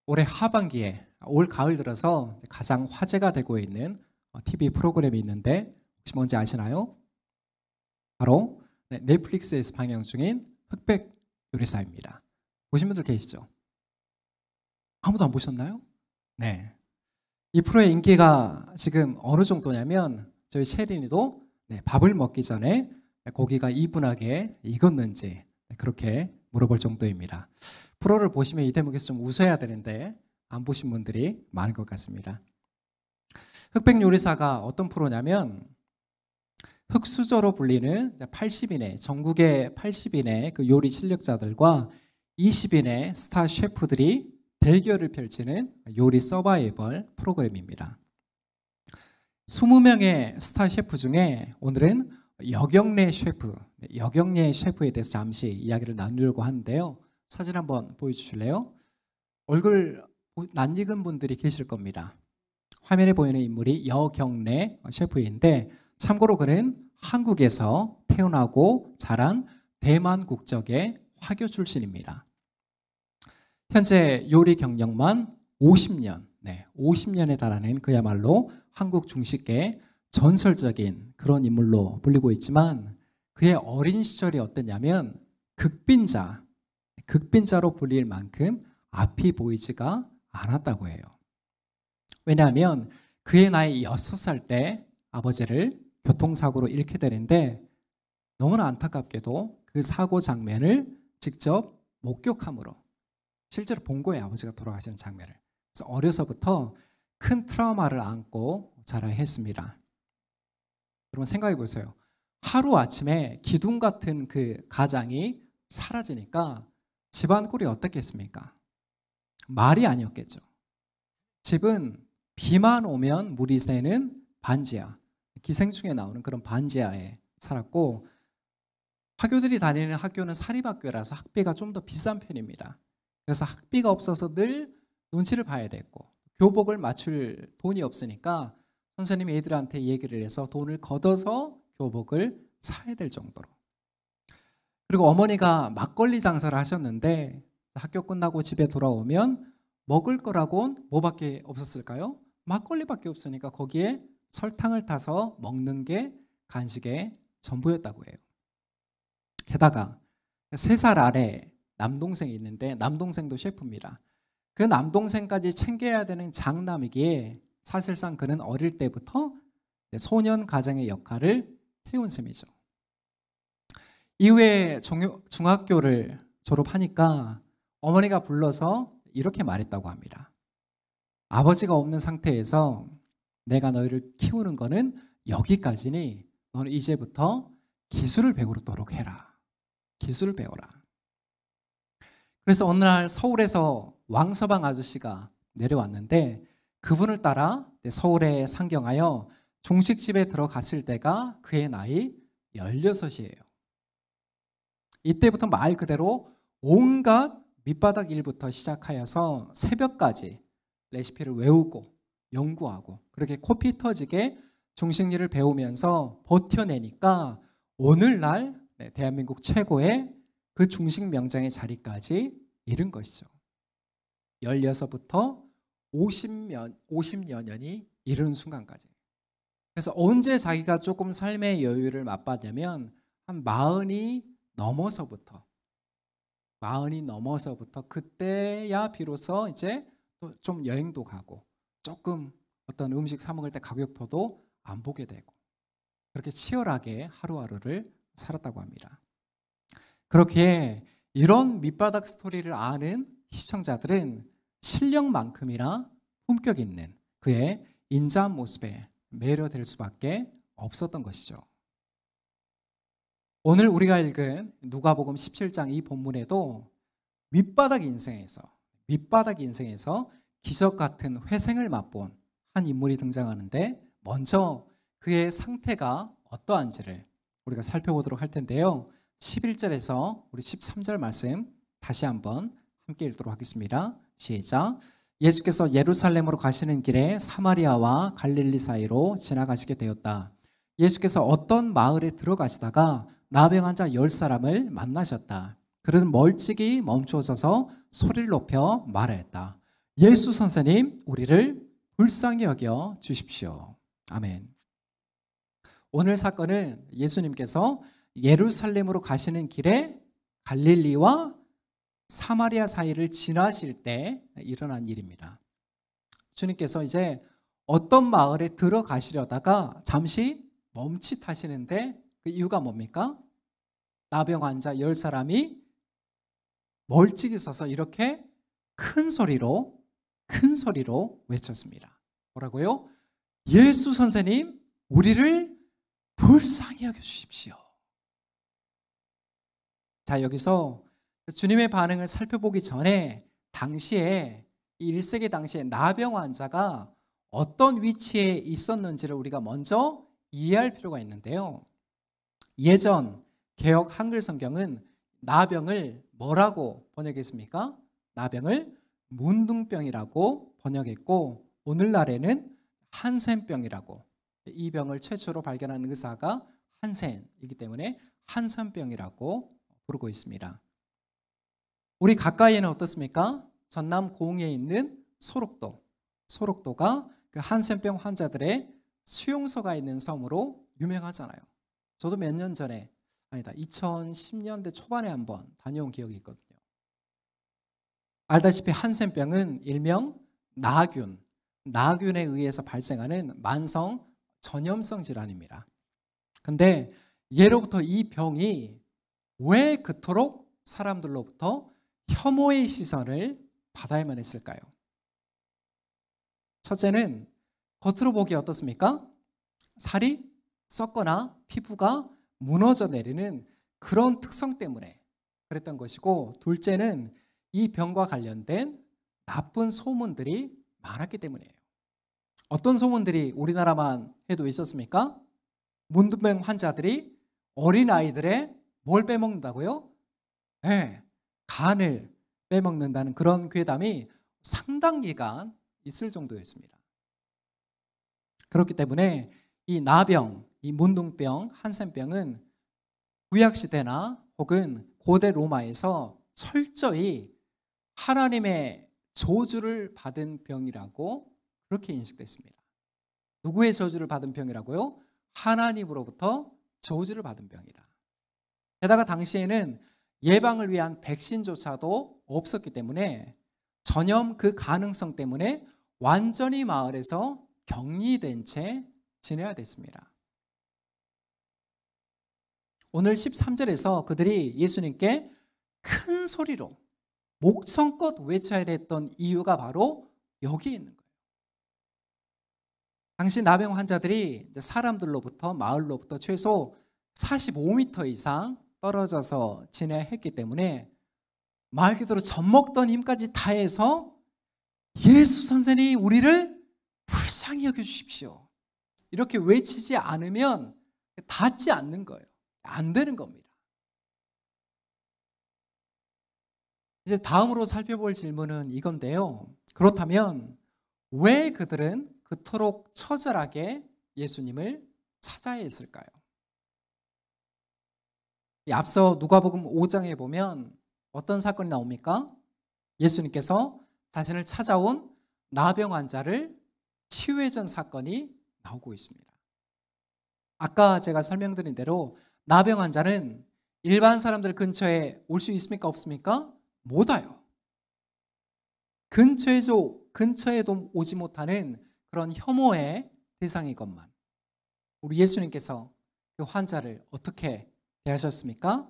올해 하반기에 올 가을 들어서 가장 화제가 되고 있는 TV 프로그램이 있는데 혹시 뭔지 아시나요? 바로 넷플릭스에서 방영 중인 흑백 요리사입니다. 보신 분들 계시죠? 아무도 안 보셨나요? 네. 이 프로의 인기가 지금 어느 정도냐면 저희 체린이도 밥을 먹기 전에 고기가 이분하게 익었는지 그렇게 물어볼 정도입니다. 프로를 보시면 이 대목에서 좀 웃어야 되는데 안 보신 분들이 많은 것 같습니다. 흑백 요리사가 어떤 프로냐면 흑수저로 불리는 80인의 전국의 80인의 그 요리 실력자들과 20인의 스타 셰프들이 대결을 펼치는 요리 서바이벌 프로그램입니다. 20명의 스타 셰프 중에 오늘은 여경래 셰프에 대해서 잠시 이야기를 나누려고 하는데요. 사진 한번 보여주실래요? 얼굴 낯익은 분들이 계실 겁니다. 화면에 보이는 인물이 여경래 셰프인데 참고로 그는 한국에서 태어나고 자란 대만 국적의 화교 출신입니다. 현재 요리 경력만 50년, 50년에 달하는 그야말로 한국 중식계의 전설적인 그런 인물로 불리고 있지만 그의 어린 시절이 어땠냐면 극빈자로 불릴 만큼 앞이 보이지가 않았다고 해요. 왜냐하면 그의 나이 6살 때 아버지를 교통사고로 잃게 되는데 너무나 안타깝게도 그 사고 장면을 직접 목격함으로 실제로 본 거예요. 아버지가 돌아가시는 장면을. 그래서 어려서부터 큰 트라우마를 안고 자라야 했습니다. 여러분 생각해 보세요. 하루아침에 기둥 같은 그 가장이 사라지니까 집안 꼴이 어떻겠습니까? 말이 아니었겠죠. 집은 비만 오면 물이 새는 반지하, 기생충에 나오는 그런 반지하에 살았고 화교들이 다니는 학교는 사립학교라서 학비가 좀 더 비싼 편입니다. 그래서 학비가 없어서 늘 눈치를 봐야 됐고 교복을 맞출 돈이 없으니까 선생님이 애들한테 얘기를 해서 돈을 걷어서 교복을 사야 될 정도로. 그리고 어머니가 막걸리 장사를 하셨는데 학교 끝나고 집에 돌아오면 먹을 거라고는 뭐밖에 없었을까요? 막걸리밖에 없으니까 거기에 설탕을 타서 먹는 게 간식의 전부였다고 해요. 게다가 3살 아래 남동생이 있는데 남동생도 셰프입니다. 그 남동생까지 챙겨야 되는 장남이기에 사실상 그는 어릴 때부터 소년 가장의 역할을 해온 셈이죠. 이후에 중학교를 졸업하니까 어머니가 불러서 이렇게 말했다고 합니다. 아버지가 없는 상태에서 내가 너희를 키우는 거는 여기까지니 너는 이제부터 기술을 배우도록 해라. 기술을 배워라. 그래서 어느 날 서울에서 왕서방 아저씨가 내려왔는데 그분을 따라 서울에 상경하여 중식집에 들어갔을 때가 그의 나이 16이에요. 이때부터 말 그대로 온갖 밑바닥 일부터 시작하여서 새벽까지 레시피를 외우고 연구하고 그렇게 코피 터지게 중식 일을 배우면서 버텨내니까 오늘날 대한민국 최고의 그 중식 명장의 자리까지 이른 것이죠. 16부터 50여 년이 이르는 순간까지. 그래서 언제 자기가 조금 삶의 여유를 맛봤냐면 한 40이 넘어서부터 그때야 비로소 이제 좀 여행도 가고 조금 어떤 음식 사 먹을 때 가격표도 안 보게 되고 그렇게 치열하게 하루하루를 살았다고 합니다. 그렇게 이런 밑바닥 스토리를 아는 시청자들은 실력만큼이나 품격 있는 그의 인자한 모습에 매료될 수밖에 없었던 것이죠. 오늘 우리가 읽은 누가복음 17장 이 본문에도 밑바닥 인생에서 기적 같은 회생을 맛본 한 인물이 등장하는데 먼저 그의 상태가 어떠한지를 우리가 살펴보도록 할 텐데요. 11절에서 우리 13절 말씀 다시 한번 함께 읽도록 하겠습니다. 시작. 예수께서 예루살렘으로 가시는 길에 사마리아와 갈릴리 사이로 지나가시게 되었다. 예수께서 어떤 마을에 들어가시다가 나병 환자 10사람을 만나셨다. 그들은 멀찍이 멈춰서서 소리를 높여 말하였다. 예수 선생님, 우리를 불쌍히 여겨 주십시오. 아멘. 오늘 사건은 예수님께서 예루살렘으로 가시는 길에 갈릴리와 사마리아 사이를 지나실 때 일어난 일입니다. 주님께서 이제 어떤 마을에 들어가시려다가 잠시 멈칫하시는데 그 이유가 뭡니까? 나병 환자 10사람이 멀찍이 서서 이렇게 큰 소리로 외쳤습니다. 뭐라고요? 예수 선생님, 우리를 불쌍히 여겨주십시오. 자, 여기서 주님의 반응을 살펴보기 전에 당시에, 1세기 당시에 나병 환자가 어떤 위치에 있었는지를 우리가 먼저 이해할 필요가 있는데요. 예전 개역 한글 성경은 나병을 뭐라고 번역했습니까? 나병을 문둥병이라고 번역했고, 오늘날에는 한센병이라고, 이 병을 최초로 발견한 의사가 한센이기 때문에 한센병이라고 부르고 있습니다. 우리 가까이에는 어떻습니까? 전남 고흥에 있는 소록도가 그 한센병 환자들의 수용소가 있는 섬으로 유명하잖아요. 저도 몇 년 전에, 2010년대 초반에 한번 다녀온 기억이 있거든요. 알다시피 한센병은 일명 나균에 의해서 발생하는 만성 전염성 질환입니다. 근데 예로부터 이 병이 왜 그토록 사람들로부터 혐오의 시선을 받아야만 했을까요? 첫째는 겉으로 보기에 어떻습니까? 살이 썩거나 피부가 무너져 내리는 그런 특성 때문에 그랬던 것이고, 둘째는 이 병과 관련된 나쁜 소문들이 많았기 때문이에요. 어떤 소문들이 우리나라만 해도 있었습니까? 문둥병 환자들이 어린아이들의 뭘 빼먹는다고요? 네, 간을 빼먹는다는 그런 괴담이 상당 기간 있을 정도였습니다. 그렇기 때문에 이 나병, 이 문둥병, 한센병은 구약시대나 혹은 고대 로마에서 철저히 하나님의 저주를 받은 병이라고 그렇게 인식됐습니다. 누구의 저주를 받은 병이라고요? 하나님으로부터 저주를 받은 병이다. 게다가 당시에는 예방을 위한 백신조차도 없었기 때문에 전염 그 가능성 때문에 완전히 마을에서 격리된 채 지내야 됐습니다. 오늘 13절에서 그들이 예수님께 큰 소리로 목청껏 외쳐야 됐던 이유가 바로 여기에 있는 거예요. 당시 나병 환자들이 사람들로부터, 마을로부터 최소 45m 이상 떨어져서 지내야 했기 때문에 말 그대로 젖먹던 힘까지 다해서 예수 선생님, 우리를 불쌍히 여겨주십시오, 이렇게 외치지 않으면 닿지 않는 거예요. 안 되는 겁니다. 이제 다음으로 살펴볼 질문은 이건데요. 그렇다면 왜 그들은 그토록 처절하게 예수님을 찾아야 했을까요? 앞서 누가복음 5장에 보면 어떤 사건이 나옵니까? 예수님께서 자신을 찾아온 나병 환자를 치유해 준 사건이 나오고 있습니다. 아까 제가 설명드린 대로 나병 환자는 일반 사람들 근처에 올 수 있습니까? 없습니까? 못 와요. 근처에도 오지 못하는 그런 혐오의 대상이건만, 우리 예수님께서 그 환자를 어떻게 대하셨습니까?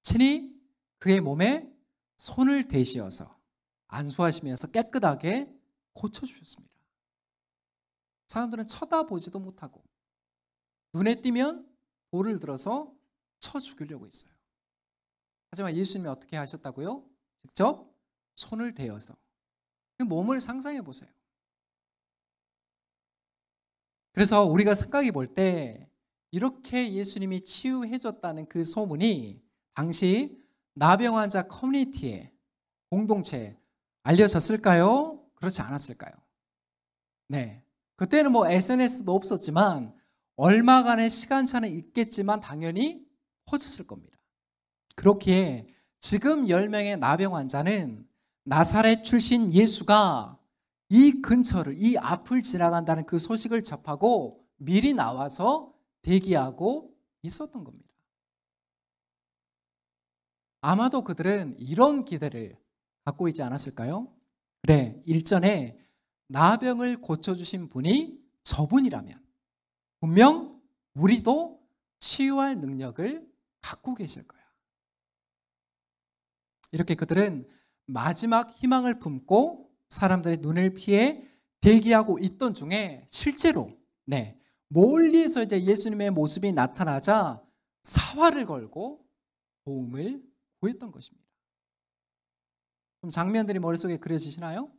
친히 그의 몸에 손을 대시어서 안수하시면서 깨끗하게 고쳐주셨습니다. 사람들은 쳐다보지도 못하고 눈에 띄면 돌을 들어서 쳐 죽이려고 했어요. 하지만 예수님이 어떻게 하셨다고요? 직접 손을 대어서 그 몸을 상상해 보세요. 그래서 우리가 생각해 볼 때 이렇게 예수님이 치유해 줬다는 그 소문이 당시 나병 환자 커뮤니티에, 공동체에 알려졌을까요? 그렇지 않았을까요? 네, 그때는 SNS도 없었지만 얼마간의 시간차는 있겠지만 당연히 퍼졌을 겁니다. 그렇기에 지금 10명의 나병 환자는 나사렛 출신 예수가 이 근처를, 이 앞을 지나간다는 그 소식을 접하고 미리 나와서 대기하고 있었던 겁니다. 아마도 그들은 이런 기대를 갖고 있지 않았을까요? 그래, 일전에 나병을 고쳐주신 분이 저분이라면 분명 우리도 치유할 능력을 갖고 계실 거야. 이렇게 그들은 마지막 희망을 품고 사람들의 눈을 피해 대기하고 있던 중에 실제로 멀리서 이제 예수님의 모습이 나타나자 사활을 걸고 도움을 구했던 것입니다. 좀 장면들이 머릿속에 그려지시나요?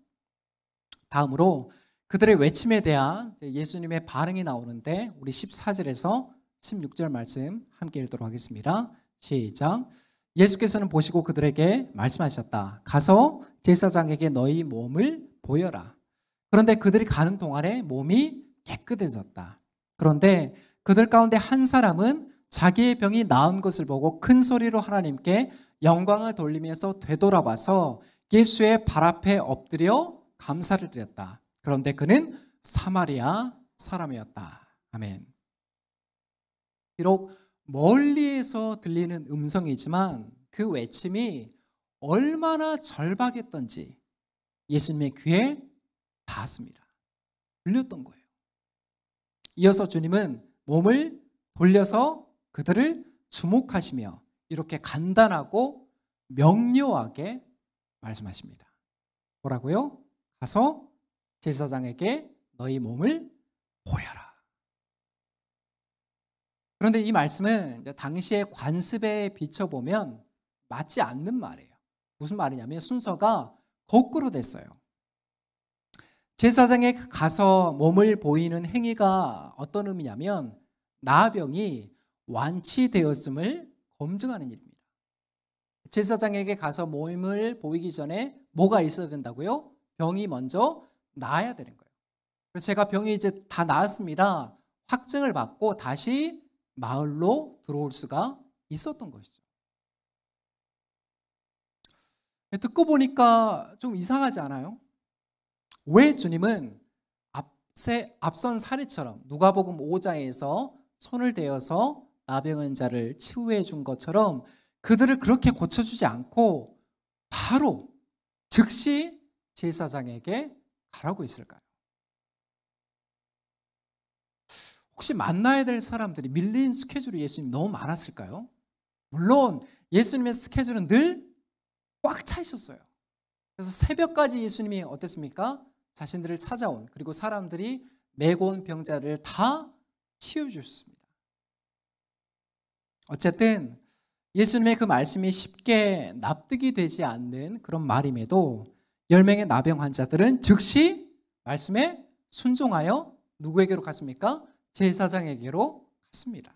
다음으로 그들의 외침에 대한 예수님의 반응이 나오는데 우리 14절에서 16절 말씀 함께 읽도록 하겠습니다. 시작. 예수께서는 보시고 그들에게 말씀하셨다. 가서 제사장에게 너희 몸을 보여라. 그런데 그들이 가는 동안에 몸이 깨끗해졌다. 그런데 그들 가운데 한 사람은 자기의 병이 나은 것을 보고 큰 소리로 하나님께 영광을 돌리면서 되돌아와서 예수의 발 앞에 엎드려 감사를 드렸다. 그런데 그는 사마리아 사람이었다. 아멘. 비록 멀리에서 들리는 음성이지만 그 외침이 얼마나 절박했던지 예수님의 귀에 닿았습니다. 들렸던 거예요. 이어서 주님은 몸을 돌려서 그들을 주목하시며 이렇게 간단하고 명료하게 말씀하십니다. 뭐라고요? 가서 제사장에게 너희 몸을 보여라. 그런데 이 말씀은 당시의 관습에 비춰보면 맞지 않는 말이에요. 무슨 말이냐면 순서가 거꾸로 됐어요. 제사장에 가서 몸을 보이는 행위가 어떤 의미냐면 나병이 완치되었음을 검증하는 일입니다. 제사장에게 가서 몸을 보이기 전에 뭐가 있어야 된다고요? 병이 먼저 나아야 되는 거예요. 그래서 제가 병이 이제 다 나았습니다. 확증을 받고 다시 마을로 들어올 수가 있었던 것이죠. 듣고 보니까 좀 이상하지 않아요? 왜 주님은 앞선 사례처럼 누가복음 5장에서 손을 대어서 나병 자를 치유해 준 것처럼 그들을 그렇게 고쳐주지 않고 바로 즉시 제사장에게 가라고 했을까요? 혹시 만나야 될 사람들이 밀린 스케줄이 예수님 너무 많았을까요? 물론 예수님의 스케줄은 늘 꽉 차 있었어요. 그래서 새벽까지 예수님이 어땠습니까? 자신들을 찾아온 그리고 사람들이 메고 온 병자를 다 치유해 주셨습니다. 어쨌든 예수님의 그 말씀이 쉽게 납득이 되지 않는 그런 말임에도 10명의 나병 환자들은 즉시 말씀에 순종하여 누구에게로 갔습니까? 제사장에게로 갔습니다.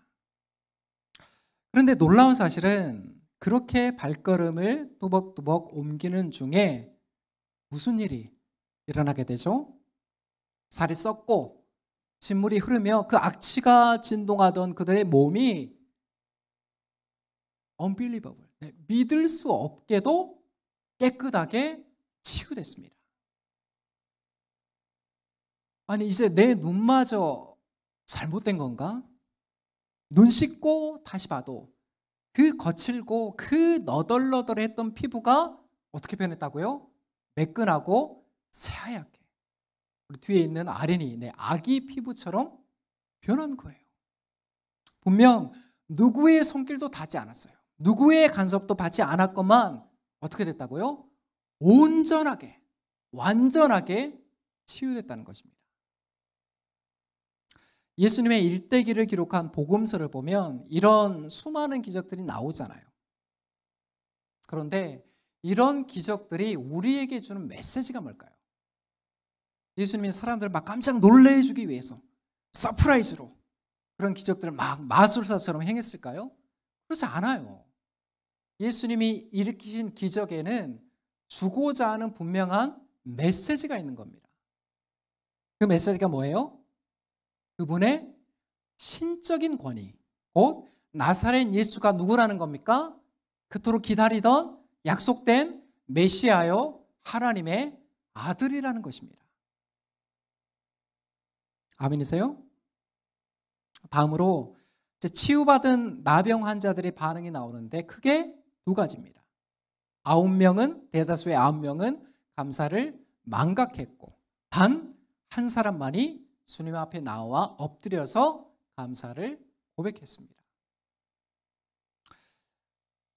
그런데 놀라운 사실은 그렇게 발걸음을 뚜벅뚜벅 옮기는 중에 무슨 일이 일어나게 되죠? 살이 썩고 진물이 흐르며 그 악취가 진동하던 그들의 몸이 unbelievable, 믿을 수 없게도 깨끗하게 치유됐습니다. 아니 이제 내 눈마저 잘못된 건가? 눈 씻고 다시 봐도 그 거칠고 그 너덜너덜했던 피부가 어떻게 변했다고요? 매끈하고 새하얗게 우리 뒤에 있는 아린이 아기 피부처럼 변한 거예요. 분명 누구의 손길도 닿지 않았어요. 누구의 간섭도 받지 않았건만 어떻게 됐다고요? 온전하게 완전하게 치유됐다는 것입니다. 예수님의 일대기를 기록한 복음서를 보면 이런 수많은 기적들이 나오잖아요. 그런데 이런 기적들이 우리에게 주는 메시지가 뭘까요? 예수님이 사람들을 막 깜짝 놀래 주기 위해서 서프라이즈로 그런 기적들을 막 마술사처럼 행했을까요? 그렇지 않아요. 예수님이 일으키신 기적에는 주고자 하는 분명한 메시지가 있는 겁니다. 그 메시지가 뭐예요? 그분의 신적인 권위, 곧 나사렛 예수가 누구라는 겁니까? 그토록 기다리던 약속된 메시아요 하나님의 아들이라는 것입니다. 아멘이세요? 다음으로 이제 치유받은 나병 환자들의 반응이 나오는데 크게 두 가지입니다. 9명은, 대다수의 9명은 감사를 망각했고 단 한 사람만이 주님 앞에 나와 엎드려서 감사를 고백했습니다.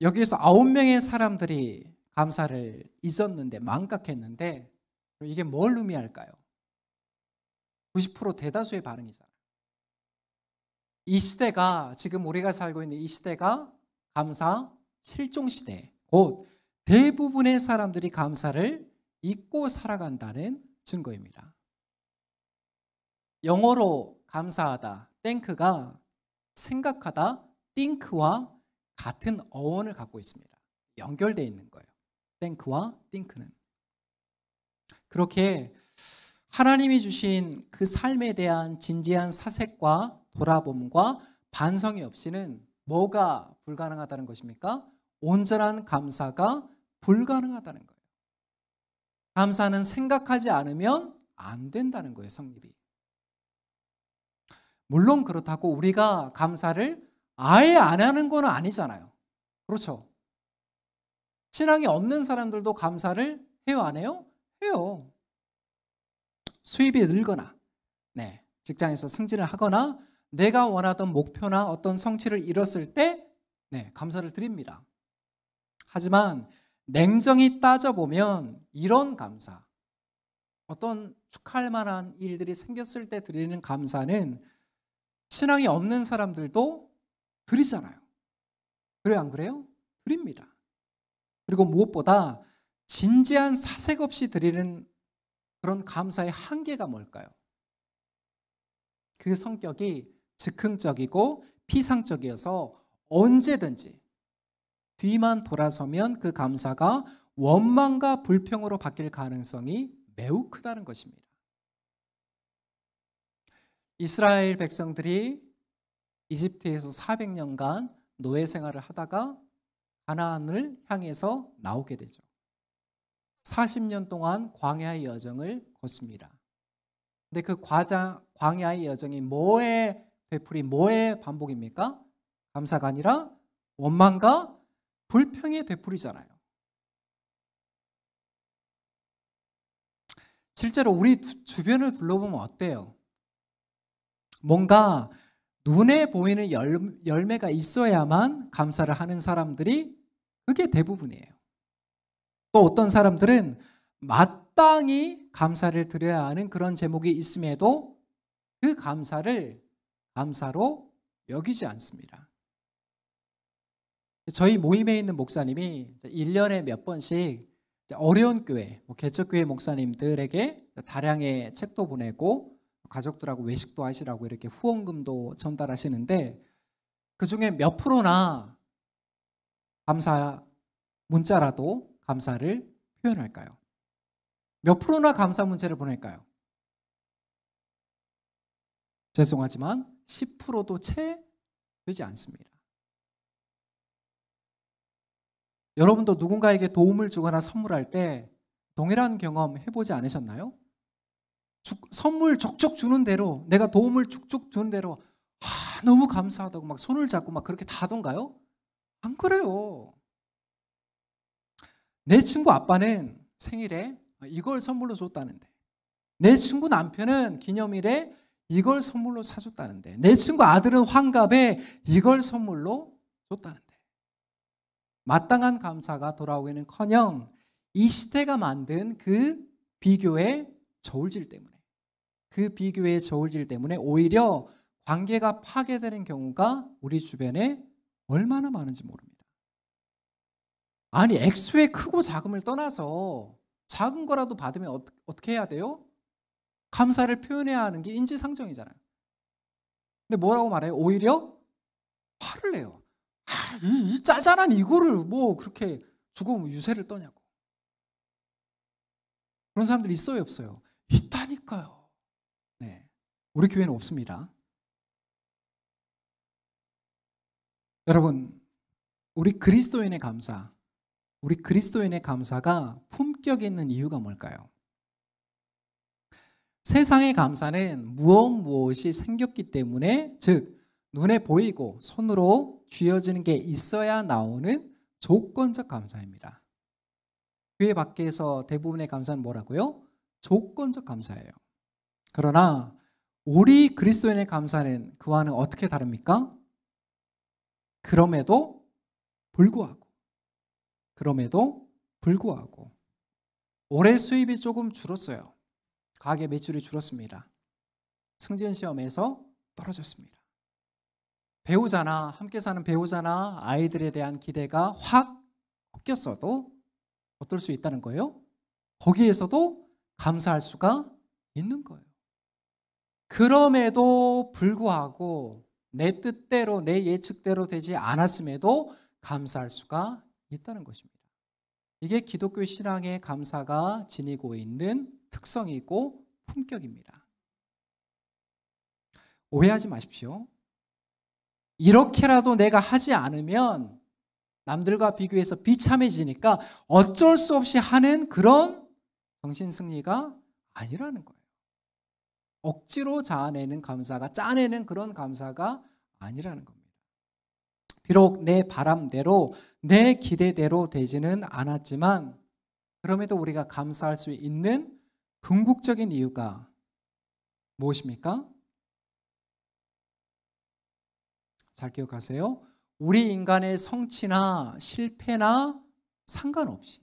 여기에서 9명의 사람들이 감사를 잊었는데, 망각했는데, 이게 뭘 의미할까요? 90% 대다수의 반응이잖아요. 이 시대가, 지금 우리가 살고 있는 이 시대가 감사 실종 시대, 곧 대부분의 사람들이 감사를 잊고 살아간다는 증거입니다. 영어로 감사하다, thank가 생각하다, think와 같은 어원을 갖고 있습니다. 연결되어 있는 거예요. thank와 think는. 그렇게 하나님이 주신 그 삶에 대한 진지한 사색과 돌아봄과 반성이 없이는 뭐가 불가능하다는 것입니까? 온전한 감사가 불가능하다는 거예요. 감사는 생각하지 않으면 안 된다는 거예요, 성립이. 물론 그렇다고 우리가 감사를 아예 안 하는 건 아니잖아요. 그렇죠? 신앙이 없는 사람들도 감사를 해요, 안 해요? 해요. 수입이 늘거나, 직장에서 승진을 하거나, 내가 원하던 목표나 어떤 성취를 이뤘을 때, 감사를 드립니다. 하지만 냉정히 따져보면 이런 감사, 어떤 축하할 만한 일들이 생겼을 때 드리는 감사는 신앙이 없는 사람들도 드리잖아요. 그래요, 안 그래요? 드립니다. 그리고 무엇보다 진지한 사색 없이 드리는 그런 감사의 한계가 뭘까요? 그 성격이 즉흥적이고 피상적이어서 언제든지 뒤만 돌아서면 그 감사가 원망과 불평으로 바뀔 가능성이 매우 크다는 것입니다. 이스라엘 백성들이 이집트에서 400년간 노예 생활을 하다가 가나안을 향해서 나오게 되죠. 40년 동안 광야의 여정을 걷습니다. 근데 그 광야의 여정이 뭐의 되풀이, 뭐의 반복입니까? 감사가 아니라 원망과 불평의 되풀이잖아요. 실제로 우리 주변을 둘러보면 어때요? 뭔가 눈에 보이는 열매가 있어야만 감사를 하는 사람들이 그게 대부분이에요. 또 어떤 사람들은 마땅히 감사를 드려야 하는 그런 제목이 있음에도 그 감사를 감사로 여기지 않습니다. 저희 모임에 있는 목사님이 1년에 몇 번씩 어려운 교회, 개척교회 목사님들에게 다량의 책도 보내고 가족들하고 외식도 하시라고 이렇게 후원금도 전달하시는데, 그중에 몇 프로나 감사 문자라도 감사를 표현할까요? 몇 프로나 감사 문자를 보낼까요? 죄송하지만 10%도 채 되지 않습니다. 여러분도 누군가에게 도움을 주거나 선물할 때 동일한 경험 해보지 않으셨나요? 선물 족족 주는 대로, 내가 도움을 쭉쭉 주는 대로 너무 감사하다고 막 손을 잡고 막 그렇게 다 하던가요? 안 그래요. 내 친구 아빠는 생일에 이걸 선물로 줬다는데, 내 친구 남편은 기념일에 이걸 선물로 사줬다는데, 내 친구 아들은 환갑에 이걸 선물로 줬다는데, 마땅한 감사가 돌아오기는커녕 이 시대가 만든 그 비교의 저울질 때문에 오히려 관계가 파괴되는 경우가 우리 주변에 얼마나 많은지 모릅니다. 아니, 액수의 크고 작음을 떠나서 작은 거라도 받으면 어떻게 해야 돼요? 감사를 표현해야 하는 게 인지상정이잖아요. 근데 뭐라고 말해요? 오히려 화를 내요. 이 짜잘한 이거를 뭐 그렇게 주고 유세를 떠냐고. 그런 사람들이 있어요, 없어요? 있다니까요. 우리 교회는 없습니다. 여러분, 우리 그리스도인의 감사가 품격 있는 이유가 뭘까요? 세상의 감사는 무엇이 생겼기 때문에, 즉 눈에 보이고 손으로 쥐어지는 게 있어야 나오는 조건적 감사입니다. 교회 밖에서 대부분의 감사는 뭐라고요? 조건적 감사예요. 그러나 우리 그리스도인의 감사는 그와는 어떻게 다릅니까? 그럼에도 불구하고 올해 수입이 조금 줄었어요. 가게 매출이 줄었습니다. 승진 시험에서 떨어졌습니다. 배우자나 함께 사는 배우자나 아이들에 대한 기대가 확 꺾였어도 어떨 수 있다는 거예요? 거기에서도 감사할 수가 있는 거예요. 그럼에도 불구하고 내 뜻대로 내 예측대로 되지 않았음에도 감사할 수가 있다는 것입니다. 이게 기독교 신앙의 감사가 지니고 있는 특성이고 품격입니다. 오해하지 마십시오. 이렇게라도 내가 하지 않으면 남들과 비교해서 비참해지니까 어쩔 수 없이 하는 그런 정신승리가 아니라는 거예요. 억지로 자아내는 감사가, 짜내는 그런 감사가 아니라는 겁니다. 비록 내 바람대로, 내 기대대로 되지는 않았지만 그럼에도 우리가 감사할 수 있는 궁극적인 이유가 무엇입니까? 잘 기억하세요. 우리 인간의 성취나 실패나 상관없이,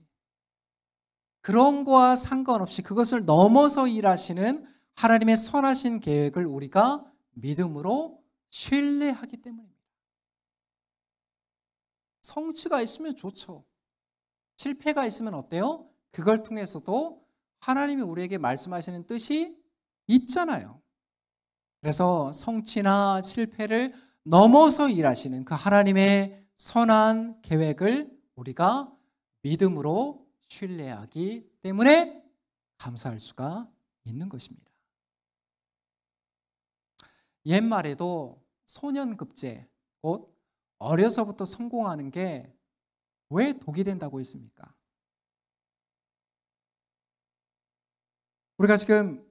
그런 거와 상관없이 그것을 넘어서 일하시는 하나님의 선하신 계획을 우리가 믿음으로 신뢰하기 때문입니다. 성취가 있으면 좋죠. 실패가 있으면 어때요? 그걸 통해서도 하나님이 우리에게 말씀하시는 뜻이 있잖아요. 그래서 성취나 실패를 넘어서 일하시는 그 하나님의 선한 계획을 우리가 믿음으로 신뢰하기 때문에 감사할 수가 있는 것입니다. 옛말에도 소년급제, 곧 어려서부터 성공하는 게 왜 독이 된다고 했습니까? 우리가 지금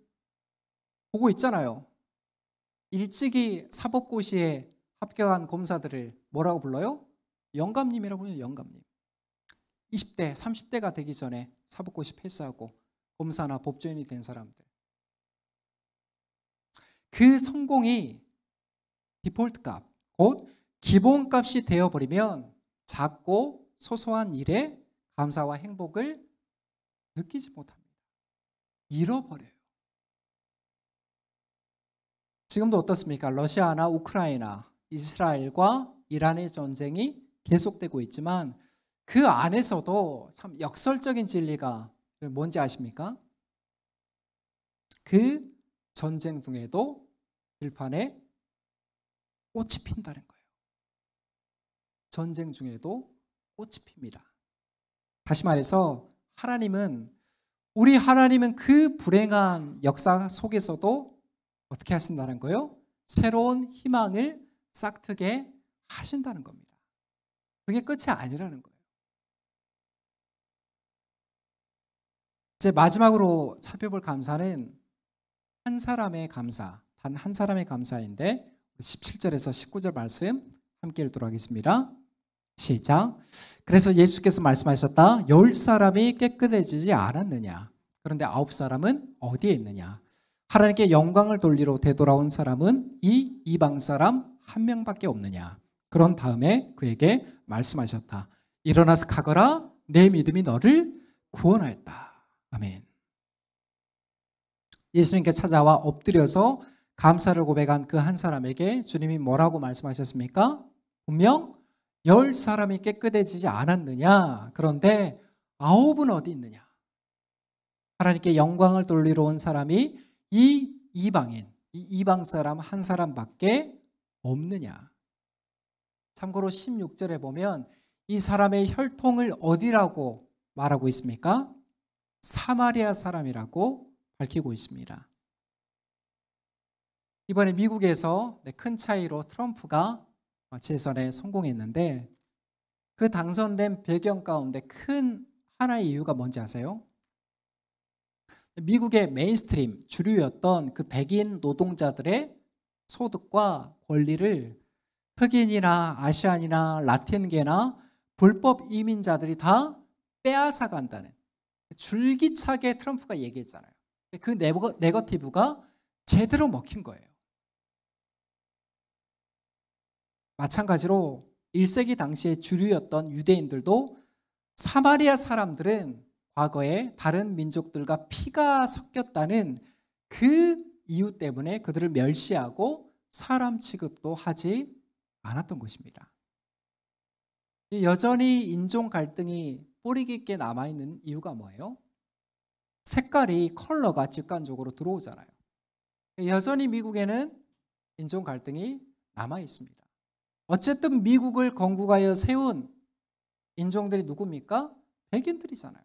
보고 있잖아요. 일찍이 사법고시에 합격한 검사들을 뭐라고 불러요? 영감님이라고 해요. 영감님. 20대, 30대가 되기 전에 사법고시 패스하고 검사나 법조인이 된 사람들. 그 성공이 디폴트 값, 곧 기본값이 되어버리면 작고 소소한 일에 감사와 행복을 느끼지 못합니다. 잃어버려요. 지금도 어떻습니까? 러시아나 우크라이나, 이스라엘과 이란의 전쟁이 계속되고 있지만 그 안에서도 참 역설적인 진리가 뭔지 아십니까? 그 전쟁 중에도 들판에 꽃이 핀다는 거예요. 전쟁 중에도 꽃이 핍니다. 다시 말해서 우리 하나님은 그 불행한 역사 속에서도 어떻게 하신다는 거예요? 새로운 희망을 싹트게 하신다는 겁니다. 그게 끝이 아니라는 거예요. 이제 마지막으로 살펴볼 감사는 한 사람의 감사, 단 한 사람의 감사인데 17절에서 19절 말씀 함께 읽도록 하겠습니다. 시작. 그래서 예수께서 말씀하셨다. 10사람이 깨끗해지지 않았느냐? 그런데 9사람은 어디에 있느냐? 하나님께 영광을 돌리러 되돌아온 사람은 이 이방 사람 한 명밖에 없느냐? 그런 다음에 그에게 말씀하셨다. 일어나서 가거라. 내 믿음이 너를 구원하였다. 아멘. 예수님께 찾아와 엎드려서 감사를 고백한 그 한 사람에게 주님이 뭐라고 말씀하셨습니까? 분명 10사람이 깨끗해지지 않았느냐? 그런데 9은 어디 있느냐? 하나님께 영광을 돌리러 온 사람이 이 이방인, 이 이방 사람 한 사람밖에 없느냐? 참고로 16절에 보면 이 사람의 혈통을 어디라고 말하고 있습니까? 사마리아 사람이라고 밝히고 있습니다. 이번에 미국에서 큰 차이로 트럼프가 재선에 성공했는데 그 당선된 배경 가운데 큰 하나의 이유가 뭔지 아세요? 미국의 메인스트림 주류였던 그 백인 노동자들의 소득과 권리를 흑인이나 아시안이나 라틴계나 불법 이민자들이 다 빼앗아 간다는, 줄기차게 트럼프가 얘기했잖아요. 그 네거티브가 제대로 먹힌 거예요. 마찬가지로 1세기 당시에 주류였던 유대인들도 사마리아 사람들은 과거에 다른 민족들과 피가 섞였다는 그 이유 때문에 그들을 멸시하고 사람 취급도 하지 않았던 것입니다. 여전히 인종 갈등이 뿌리 깊게 남아있는 이유가 뭐예요? 색깔이, 컬러가 직관적으로 들어오잖아요. 여전히 미국에는 인종 갈등이 남아있습니다. 어쨌든 미국을 건국하여 세운 인종들이 누굽니까? 백인들이잖아요.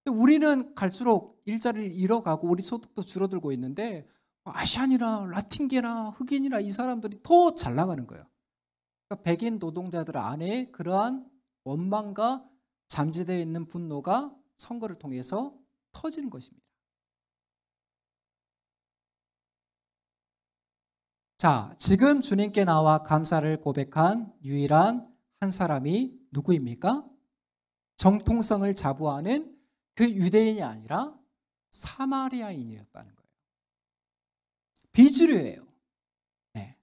우리는 갈수록 일자리를 잃어가고 우리 소득도 줄어들고 있는데 아시안이나 라틴계나 흑인이나 이 사람들이 더 잘 나가는 거예요. 그러니까 백인 노동자들 안에 그러한 원망과 잠재되어 있는 분노가 선거를 통해서 터지는 것입니다. 자, 지금 주님께 나와 감사를 고백한 유일한 한 사람이 누구입니까? 정통성을 자부하는 그 유대인이 아니라 사마리아인이었다는 거예요. 비주류예요. 네,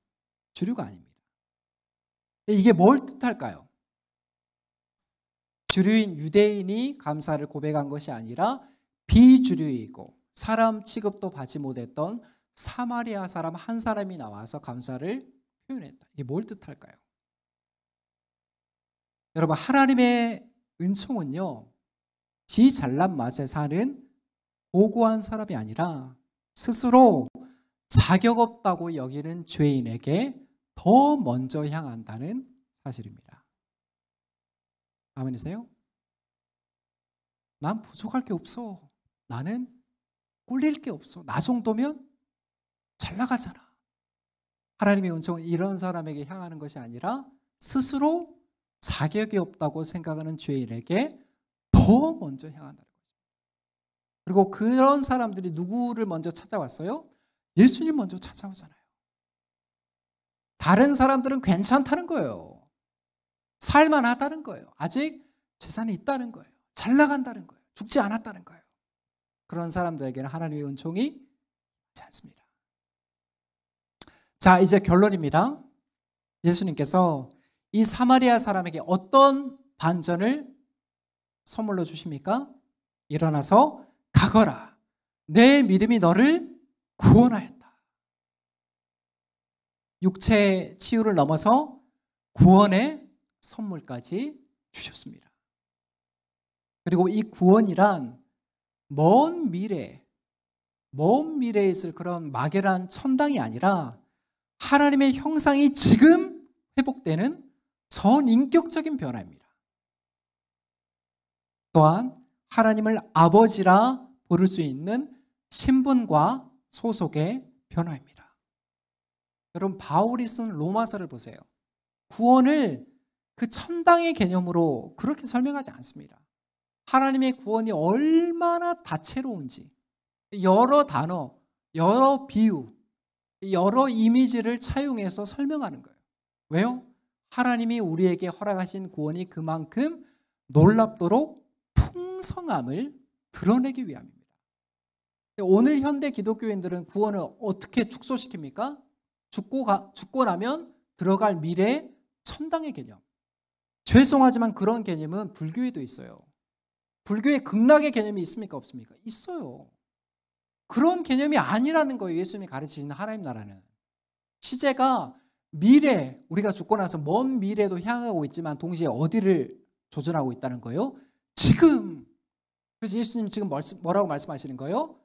주류가 아닙니다. 이게 뭘 뜻할까요? 주류인 유대인이 감사를 고백한 것이 아니라 비주류이고 사람 취급도 받지 못했던 사마리아 사람 한 사람이 나와서 감사를 표현했다. 이게 뭘 뜻할까요? 여러분, 하나님의 은총은요, 지 잘난 맛에 사는 고고한 사람이 아니라 스스로 자격 없다고 여기는 죄인에게 더 먼저 향한다는 사실입니다. 아멘이세요? 난 부족할 게 없어. 나는 꿀릴 게 없어. 나 정도면 잘 나가잖아. 하나님의 은총은 이런 사람에게 향하는 것이 아니라 스스로 자격이 없다고 생각하는 죄인에게 더 먼저 향한다는 거죠. 그리고 그런 사람들이 누구를 먼저 찾아왔어요? 예수님 먼저 찾아오잖아요. 다른 사람들은 괜찮다는 거예요. 살만하다는 거예요. 아직 재산이 있다는 거예요. 잘 나간다는 거예요. 죽지 않았다는 거예요. 그런 사람들에게는 하나님의 은총이 있지 않습니다. 자, 이제 결론입니다. 예수님께서 이 사마리아 사람에게 어떤 반전을 선물로 주십니까? 일어나서 가거라. 내 믿음이 너를 구원하였다. 육체의 치유를 넘어서 구원의 선물까지 주셨습니다. 그리고 이 구원이란 먼 미래에 있을 그런 막연한 천당이 아니라 하나님의 형상이 지금 회복되는 전인격적인 변화입니다. 또한 하나님을 아버지라 부를 수 있는 신분과 소속의 변화입니다. 여러분, 바울이 쓴 로마서를 보세요. 구원을 그 천당의 개념으로 그렇게 설명하지 않습니다. 하나님의 구원이 얼마나 다채로운지 여러 단어, 여러 비유, 여러 이미지를 차용해서 설명하는 거예요. 왜요? 하나님이 우리에게 허락하신 구원이 그만큼 놀랍도록 풍성함을 드러내기 위함입니다. 오늘 현대 기독교인들은 구원을 어떻게 축소시킵니까? 죽고 나면 들어갈 미래 천당의 개념. 죄송하지만 그런 개념은 불교에도 있어요. 불교에 극락의 개념이 있습니까? 없습니까? 있어요. 그런 개념이 아니라는 거예요. 예수님이 가르치시는 하나님 나라는. 시제가 미래, 우리가 죽고 나서 먼 미래도 향하고 있지만 동시에 어디를 조준하고 있다는 거예요? 지금. 그래서 예수님 지금 뭐라고 말씀하시는 거예요?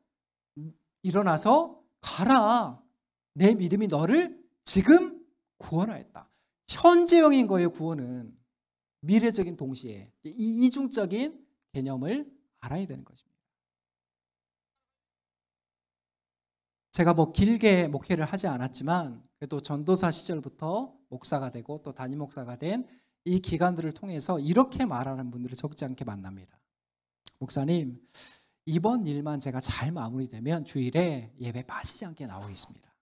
일어나서 가라. 내 믿음이 너를 지금 구원하였다. 현재형인 거예요, 구원은. 미래적인 동시에. 이 이중적인 개념을 알아야 되는 것입니다. 제가 길게 목회를 하지 않았지만 그래도 전도사 시절부터 목사가 되고 또 담임 목사가 된 이 기간들을 통해서 이렇게 말하는 분들을 적지 않게 만납니다. 목사님, 이번 일만 제가 잘 마무리되면 주일에 예배 빠지지 않게 나오겠습니다.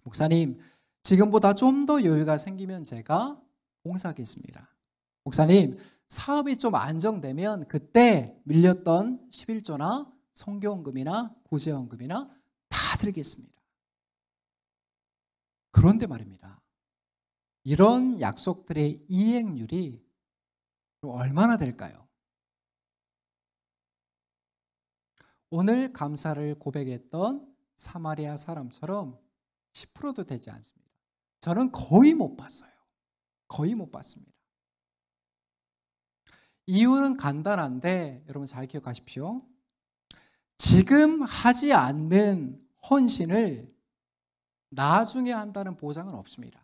목사님, 지금보다 좀 더 여유가 생기면 제가 봉사하겠습니다. 목사님, 사업이 좀 안정되면 그때 밀렸던 11조나 성교원금이나 구제원금이나 다 드리겠습니다. 그런데 말입니다. 이런 약속들의 이행률이 얼마나 될까요? 오늘 감사를 고백했던 사마리아 사람처럼 10%도 되지 않습니다. 저는 거의 못 봤어요. 거의 못 봤습니다. 이유는 간단한데 여러분 잘 기억하십시오. 지금 하지 않는 헌신을 나중에 한다는 보장은 없습니다.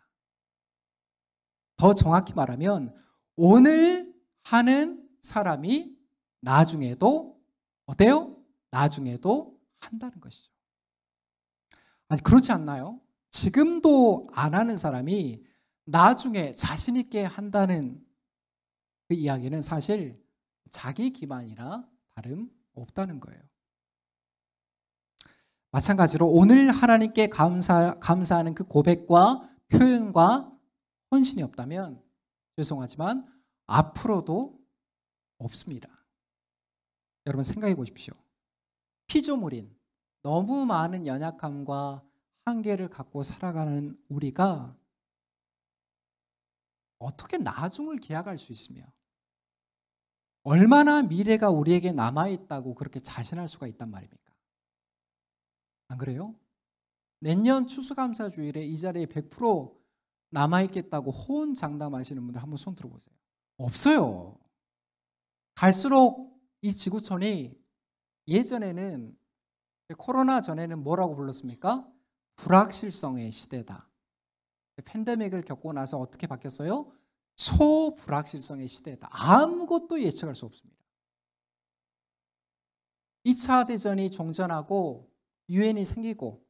더 정확히 말하면 오늘 하는 사람이 나중에도 어때요? 나중에도 한다는 것이죠. 아니 그렇지 않나요? 지금도 안 하는 사람이 나중에 자신 있게 한다는 그 이야기는 사실 자기 기만이나 다름없다는 거예요. 마찬가지로 오늘 하나님께 감사하는 그 고백과 표현과 헌신이 없다면 죄송하지만 앞으로도 없습니다. 여러분 생각해 보십시오. 피조물인 너무 많은 연약함과 한계를 갖고 살아가는 우리가 어떻게 나중을 기약할 수 있으며 얼마나 미래가 우리에게 남아있다고 그렇게 자신할 수가 있단 말입니까? 안 그래요? 내년 추수감사주일에 이 자리에 100% 남아있겠다고 호언장담하시는 분들 한번 손 들어보세요. 없어요. 갈수록 이 지구촌이 예전에는 코로나 전에는 뭐라고 불렀습니까? 불확실성의 시대다. 팬데믹을 겪고 나서 어떻게 바뀌었어요? 초불확실성의 시대다. 아무것도 예측할 수 없습니다. 2차 대전이 종전하고 유엔이 생기고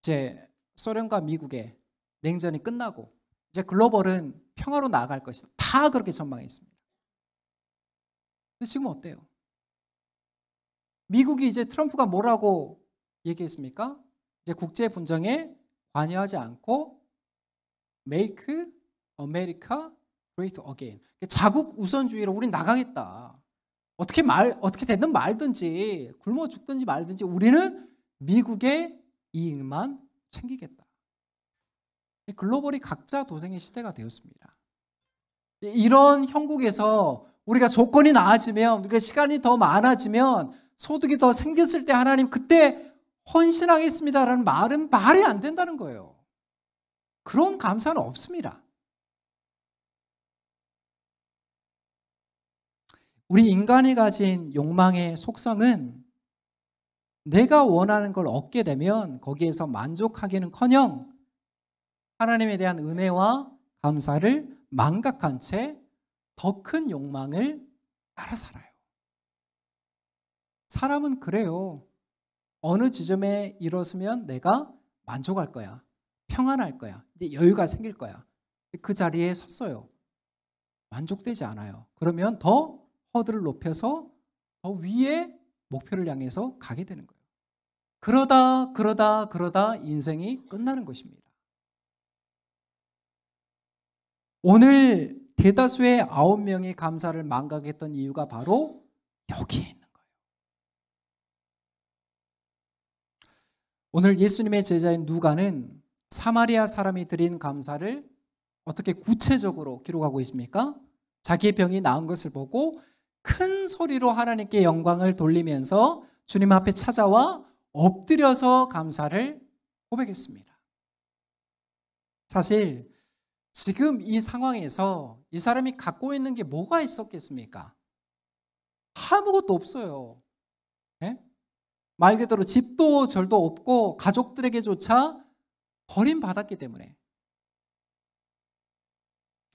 이제 소련과 미국의 냉전이 끝나고 이제 글로벌은 평화로 나아갈 것이다. 다 그렇게 전망했습니다. 근데 지금 어때요? 미국이 이제 트럼프가 뭐라고 얘기했습니까? 이제 국제 분쟁에 관여하지 않고 Make America Great Again. 자국 우선주의로 우린 나가겠다. 어떻게 되든 말든지 굶어 죽든지 말든지 우리는 미국의 이익만 챙기겠다. 글로벌이 각자 도생의 시대가 되었습니다. 이런 형국에서 우리가 조건이 나아지면 우리가 시간이 더 많아지면 소득이 더 생겼을 때 하나님 그때 헌신하겠습니다라는 말은 말이 안 된다는 거예요. 그런 감사는 없습니다. 우리 인간이 가진 욕망의 속성은 내가 원하는 걸 얻게 되면 거기에서 만족하기는커녕 하나님에 대한 은혜와 감사를 망각한 채 더 큰 욕망을 따라 살아요. 사람은 그래요. 어느 지점에 이뤘으면 내가 만족할 거야. 평안할 거야. 이제 여유가 생길 거야. 그 자리에 섰어요. 만족되지 않아요. 그러면 더 허들을 높여서 더 위에 목표를 향해서 가게 되는 거예요. 그러다 인생이 끝나는 것입니다. 오늘 대다수의 9명이 감사를 망각했던 이유가 바로 여기에 있는 거예요. 오늘 예수님의 제자인 누가는 사마리아 사람이 드린 감사를 어떻게 구체적으로 기록하고 있습니까? 자기의 병이 나은 것을 보고 큰 소리로 하나님께 영광을 돌리면서 주님 앞에 찾아와 엎드려서 감사를 고백했습니다. 사실 지금 이 상황에서 이 사람이 갖고 있는 게 뭐가 있었겠습니까? 아무것도 없어요. 네? 말 그대로 집도 절도 없고 가족들에게조차 버림받았기 때문에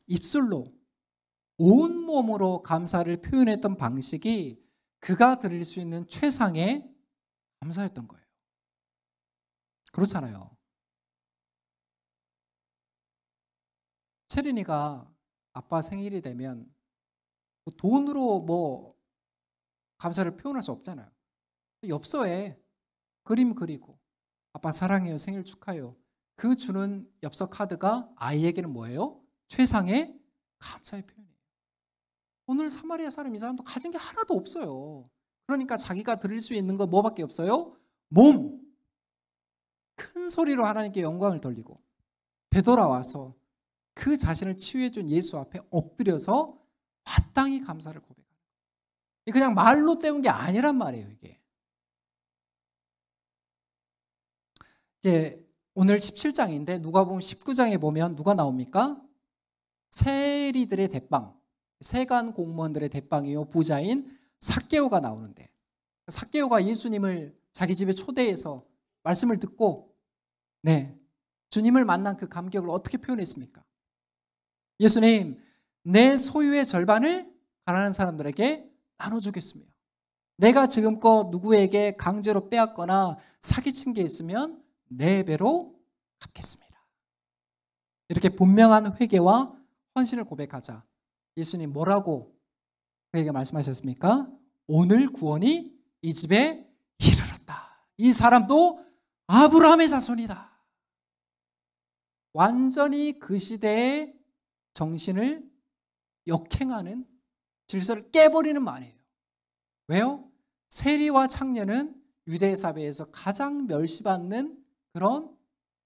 입술로 온몸으로 감사를 표현했던 방식이 그가 드릴 수 있는 최상의 감사였던 거예요. 그렇잖아요. 채린이가 아빠 생일이 되면 돈으로 감사를 표현할 수 없잖아요. 엽서에 그림 그리고 아빠 사랑해요, 생일 축하해요. 그 주는 엽서 카드가 아이에게는 뭐예요? 최상의 감사의 표현이에요. 오늘 사마리아 사람 이 사람도 가진 게 하나도 없어요. 그러니까 자기가 드릴 수 있는 거 뭐밖에 없어요? 몸. 큰 소리로 하나님께 영광을 돌리고 되돌아와서 그 자신을 치유해 준 예수 앞에 엎드려서 마땅히 감사를 고백하는 거예요. 그냥 말로 때운 게 아니란 말이에요, 이게. 이제 오늘 17장인데 누가복음 19장에 보면 누가 나옵니까? 세리들의 대빵, 세관 공무원들의 대빵이요 부자인 삭개오가 나오는데, 삭개오가 예수님을 자기 집에 초대해서 말씀을 듣고 주님을 만난 그 감격을 어떻게 표현했습니까? 예수님, 내 소유의 절반을 가난한 사람들에게 나눠주겠으며 내가 지금껏 누구에게 강제로 빼앗거나 사기친 게 있으면 4배로 갚겠습니다. 이렇게 분명한 회개와 헌신을 고백하자 예수님 뭐라고 그에게 말씀하셨습니까? 오늘 구원이 이 집에 이르렀다. 이 사람도 아브라함의 자손이다. 완전히 그 시대의 정신을 역행하는 질서를 깨버리는 말이에요. 왜요? 세리와 창녀는 유대 사회에서 가장 멸시받는 그런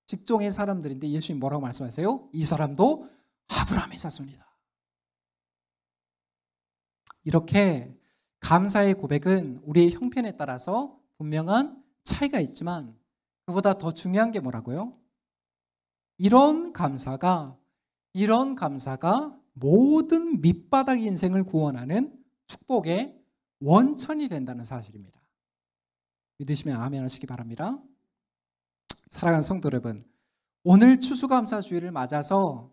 직종의 사람들인데 예수님 뭐라고 말씀하세요? 이 사람도 아브라함의 자손이다. 이렇게 감사의 고백은 우리의 형편에 따라서 분명한 차이가 있지만 그보다 더 중요한 게 뭐라고요? 이런 감사가 모든 밑바닥 인생을 구원하는 축복의 원천이 된다는 사실입니다. 믿으시면 아멘 하시기 바랍니다. 사랑하는 성도 여러분, 오늘 추수감사주일을 맞아서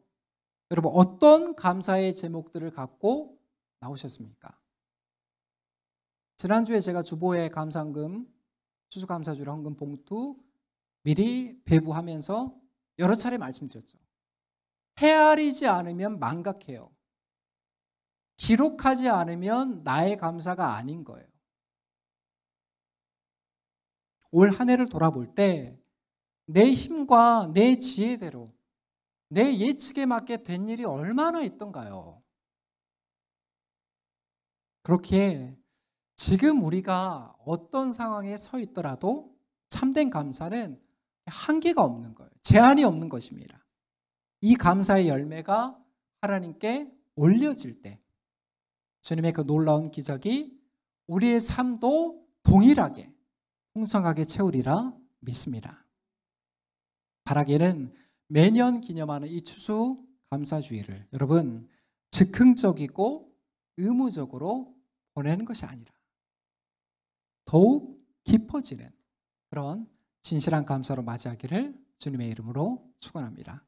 여러분 어떤 감사의 제목들을 갖고 나오셨습니까? 지난주에 제가 주보에 감사헌금, 추수감사주일 헌금 봉투 미리 배부하면서 여러 차례 말씀드렸죠. 헤아리지 않으면 망각해요. 기록하지 않으면 나의 감사가 아닌 거예요. 올 한 해를 돌아볼 때 내 힘과 내 지혜대로 내 예측에 맞게 된 일이 얼마나 있던가요? 그렇기에 지금 우리가 어떤 상황에 서 있더라도 참된 감사는 한계가 없는 거예요. 제한이 없는 것입니다. 이 감사의 열매가 하나님께 올려질 때 주님의 그 놀라운 기적이 우리의 삶도 동일하게 풍성하게 채우리라 믿습니다. 바라기는 매년 기념하는 이 추수감사주의를 여러분 즉흥적이고 의무적으로 보내는 것이 아니라 더욱 깊어지는 그런 진실한 감사로 맞이하기를 주님의 이름으로 축원합니다.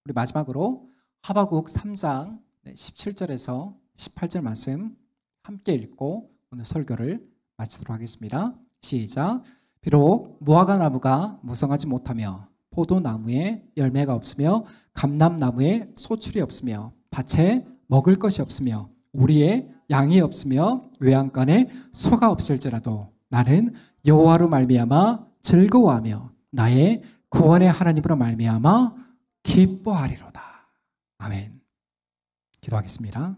우리 마지막으로 하박국 3장 17절에서 18절 말씀 함께 읽고 오늘 설교를 마치도록 하겠습니다. 시작. 비록 무화과 나무가 무성하지 못하며 포도나무에 열매가 없으며 감람나무에 소출이 없으며 밭에 먹을 것이 없으며 우리의 양이 없으며 외양간에 소가 없을지라도 나는 여호와로 말미암아 즐거워하며 나의 구원의 하나님으로 말미암아 기뻐하리로다. 아멘. 기도하겠습니다.